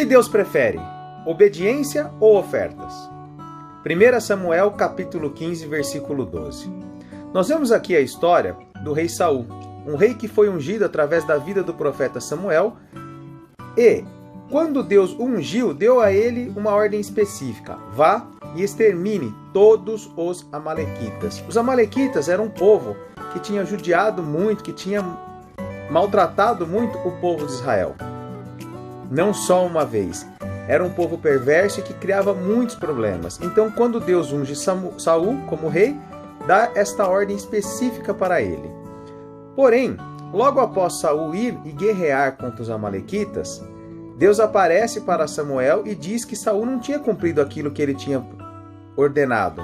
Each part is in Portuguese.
que Deus prefere? Obediência ou ofertas? 1 Samuel capítulo 15, versículo 12. Nós vemos aqui a história do rei Saul, um rei que foi ungido através da vida do profeta Samuel, e quando Deus o ungiu, deu a ele uma ordem específica: vá e extermine todos os amalequitas. Os amalequitas eram um povo que tinha judiado muito, que tinha maltratado muito o povo de Israel. Não só uma vez. Era um povo perverso e que criava muitos problemas. Então, quando Deus unge Saul como rei, dá esta ordem específica para ele. Porém, logo após Saul ir e guerrear contra os amalequitas, Deus aparece para Samuel e diz que Saul não tinha cumprido aquilo que ele tinha ordenado.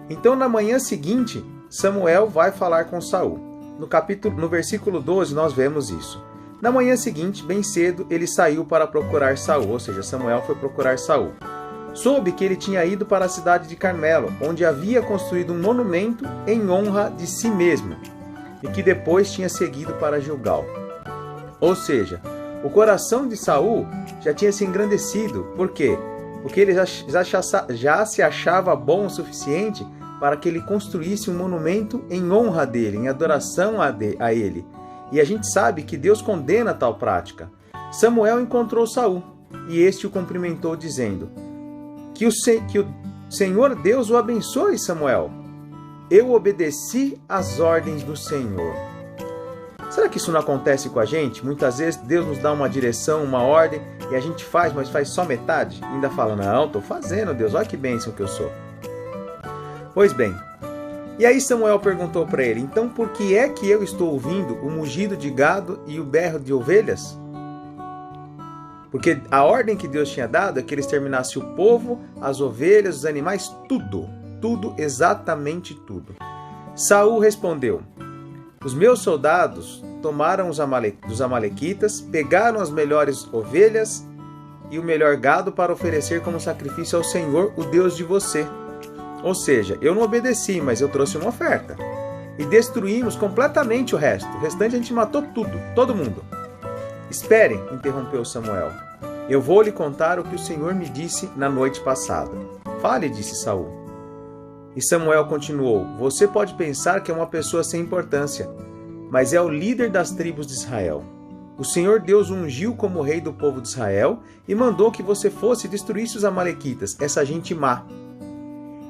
Então, na manhã seguinte, Samuel vai falar com Saul. No versículo 12, nós vemos isso. Na manhã seguinte, bem cedo, ele saiu para procurar Saul, ou seja, Samuel foi procurar Saul. Soube que ele tinha ido para a cidade de Carmelo, onde havia construído um monumento em honra de si mesmo, e que depois tinha seguido para Gilgal. Ou seja, o coração de Saul já tinha se engrandecido. Por quê? Porque ele já se achava bom o suficiente para que ele construísse um monumento em honra dele, em adoração a ele. E a gente sabe que Deus condena tal prática. Samuel encontrou Saul, e este o cumprimentou dizendo: que o Senhor Deus o abençoe, Samuel. Eu obedeci às ordens do Senhor. Será que isso não acontece com a gente? Muitas vezes Deus nos dá uma direção, uma ordem, e a gente faz, mas faz só metade. E ainda fala: não, estou fazendo, Deus, olha que bênção que eu sou. Pois bem, e aí Samuel perguntou para ele: então por que é que eu estou ouvindo o mugido de gado e o berro de ovelhas? Porque a ordem que Deus tinha dado é que ele exterminasse o povo, as ovelhas, os animais, tudo, exatamente tudo. Saul respondeu: os meus soldados tomaram os amalequitas, pegaram as melhores ovelhas e o melhor gado para oferecer como sacrifício ao Senhor, o Deus de você. Ou seja, eu não obedeci, mas eu trouxe uma oferta. E destruímos completamente o resto. O restante a gente matou todo mundo. Espere, interrompeu Samuel. Eu vou lhe contar o que o Senhor me disse na noite passada. Fale, disse Saul. E Samuel continuou: você pode pensar que é uma pessoa sem importância, mas é o líder das tribos de Israel. O Senhor Deus o ungiu como rei do povo de Israel e mandou que você fosse e destruísse os amalequitas, essa gente má.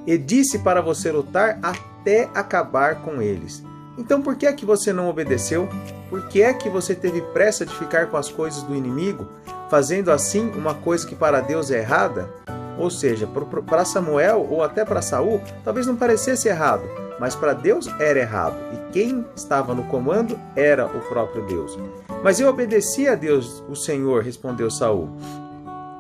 E disse para você lutar até acabar com eles. Então por que é que você não obedeceu? Por que é que você teve pressa de ficar com as coisas do inimigo, fazendo assim uma coisa que para Deus é errada? Ou seja, para Samuel ou até para Saul, talvez não parecesse errado, mas para Deus era errado. E quem estava no comando era o próprio Deus. Mas eu obedeci a Deus, o Senhor, respondeu Saul.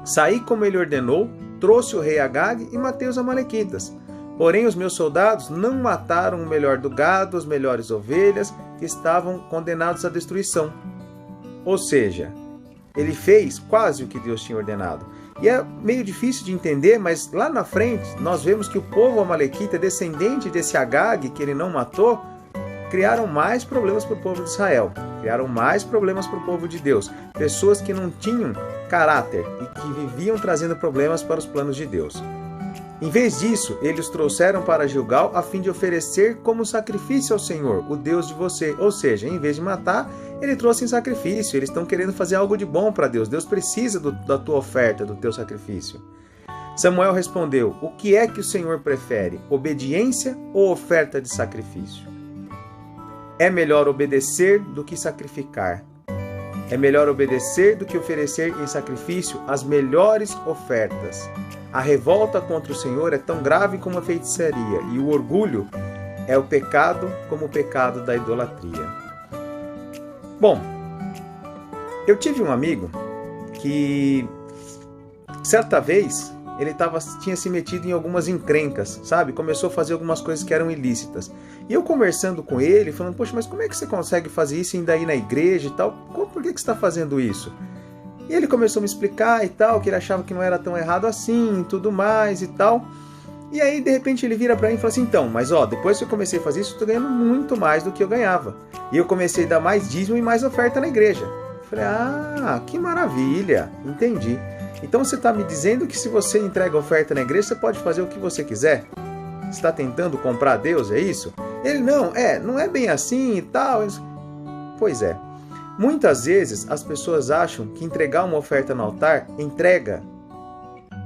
Saí como ele ordenou, trouxe o rei Agag e matei os amalequitas. Porém, os meus soldados não mataram o melhor do gado, as melhores ovelhas, que estavam condenados à destruição. Ou seja, ele fez quase o que Deus tinha ordenado. E é meio difícil de entender, mas lá na frente nós vemos que o povo amalequita, descendente desse Agag que ele não matou, criaram mais problemas para o povo de Israel. Criaram mais problemas para o povo de Deus. Pessoas que não tinham caráter e que viviam trazendo problemas para os planos de Deus. Em vez disso, eles os trouxeram para Gilgal a fim de oferecer como sacrifício ao Senhor, o Deus de você. Ou seja, em vez de matar, ele trouxe em sacrifício. Eles estão querendo fazer algo de bom para Deus. Deus precisa da tua oferta, do teu sacrifício. Samuel respondeu: o que é que o Senhor prefere, obediência ou oferta de sacrifício? É melhor obedecer do que sacrificar. É melhor obedecer do que oferecer em sacrifício as melhores ofertas. A revolta contra o Senhor é tão grave como a feitiçaria, e o orgulho é o pecado como o pecado da idolatria. Bom, eu tive um amigo que, certa vez, ele tinha se metido em algumas encrencas, sabe? Começou a fazer algumas coisas que eram ilícitas. E eu conversando com ele, falando: poxa, mas como é que você consegue fazer isso e ainda ir na igreja e tal? Por que você está fazendo isso? E ele começou a me explicar e tal, que ele achava que não era tão errado assim, e tudo mais e tal. E aí, de repente, ele vira para mim e fala assim: então, mas ó, depois que eu comecei a fazer isso, eu estou ganhando muito mais do que eu ganhava. E eu comecei a dar mais dízimo e mais oferta na igreja. Eu falei: ah, que maravilha, entendi. Então você está me dizendo que se você entrega oferta na igreja, você pode fazer o que você quiser? Você está tentando comprar Deus, é isso? Ele não é bem assim e tal. Pois é. Muitas vezes as pessoas acham que entregar uma oferta no altar,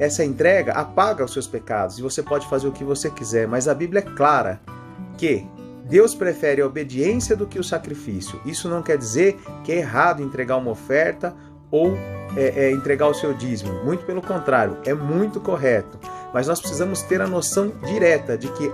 essa entrega apaga os seus pecados e você pode fazer o que você quiser, mas a Bíblia é clara que Deus prefere a obediência do que o sacrifício. Isso não quer dizer que é errado entregar uma oferta ou entregar o seu dízimo. Muito pelo contrário, é muito correto. Mas nós precisamos ter a noção direta de que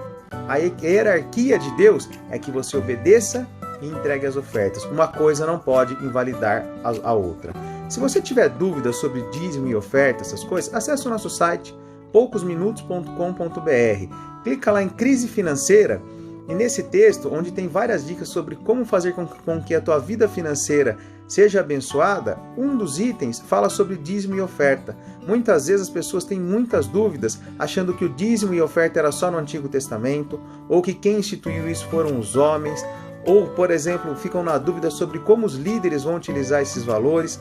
a hierarquia de Deus é que você obedeça e entregue as ofertas. Uma coisa não pode invalidar a outra. Se você tiver dúvidas sobre dízimo e oferta, essas coisas, acesse o nosso site poucosminutos.com.br. Clica lá em crise financeira e nesse texto, onde tem várias dicas sobre como fazer com que a tua vida financeira seja abençoada, um dos itens fala sobre dízimo e oferta. Muitas vezes as pessoas têm muitas dúvidas, achando que o dízimo e oferta era só no Antigo Testamento, ou que quem instituiu isso foram os homens, ou, por exemplo, ficam na dúvida sobre como os líderes vão utilizar esses valores.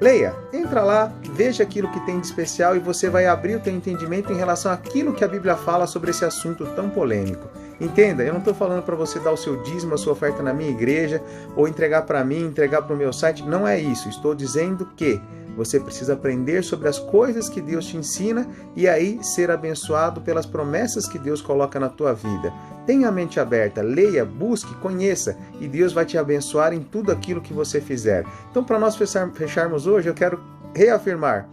Leia, entra lá, veja aquilo que tem de especial e você vai abrir o teu entendimento em relação àquilo que a Bíblia fala sobre esse assunto tão polêmico. Entenda, eu não estou falando para você dar o seu dízimo, a sua oferta na minha igreja, ou entregar para mim, entregar para o meu site. Não é isso. Estou dizendo que você precisa aprender sobre as coisas que Deus te ensina e aí ser abençoado pelas promessas que Deus coloca na tua vida. Tenha a mente aberta, leia, busque, conheça e Deus vai te abençoar em tudo aquilo que você fizer. Então, para nós fecharmos hoje, eu quero reafirmar: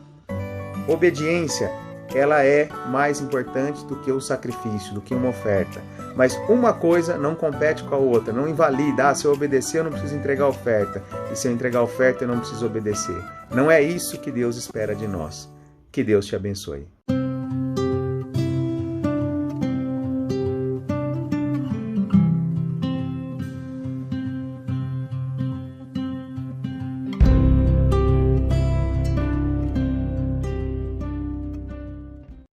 obediência, ela é mais importante do que o sacrifício, do que uma oferta. Mas uma coisa não compete com a outra, não invalida. Se eu obedecer, eu não preciso entregar oferta. E se eu entregar oferta, eu não preciso obedecer. Não é isso que Deus espera de nós. Que Deus te abençoe.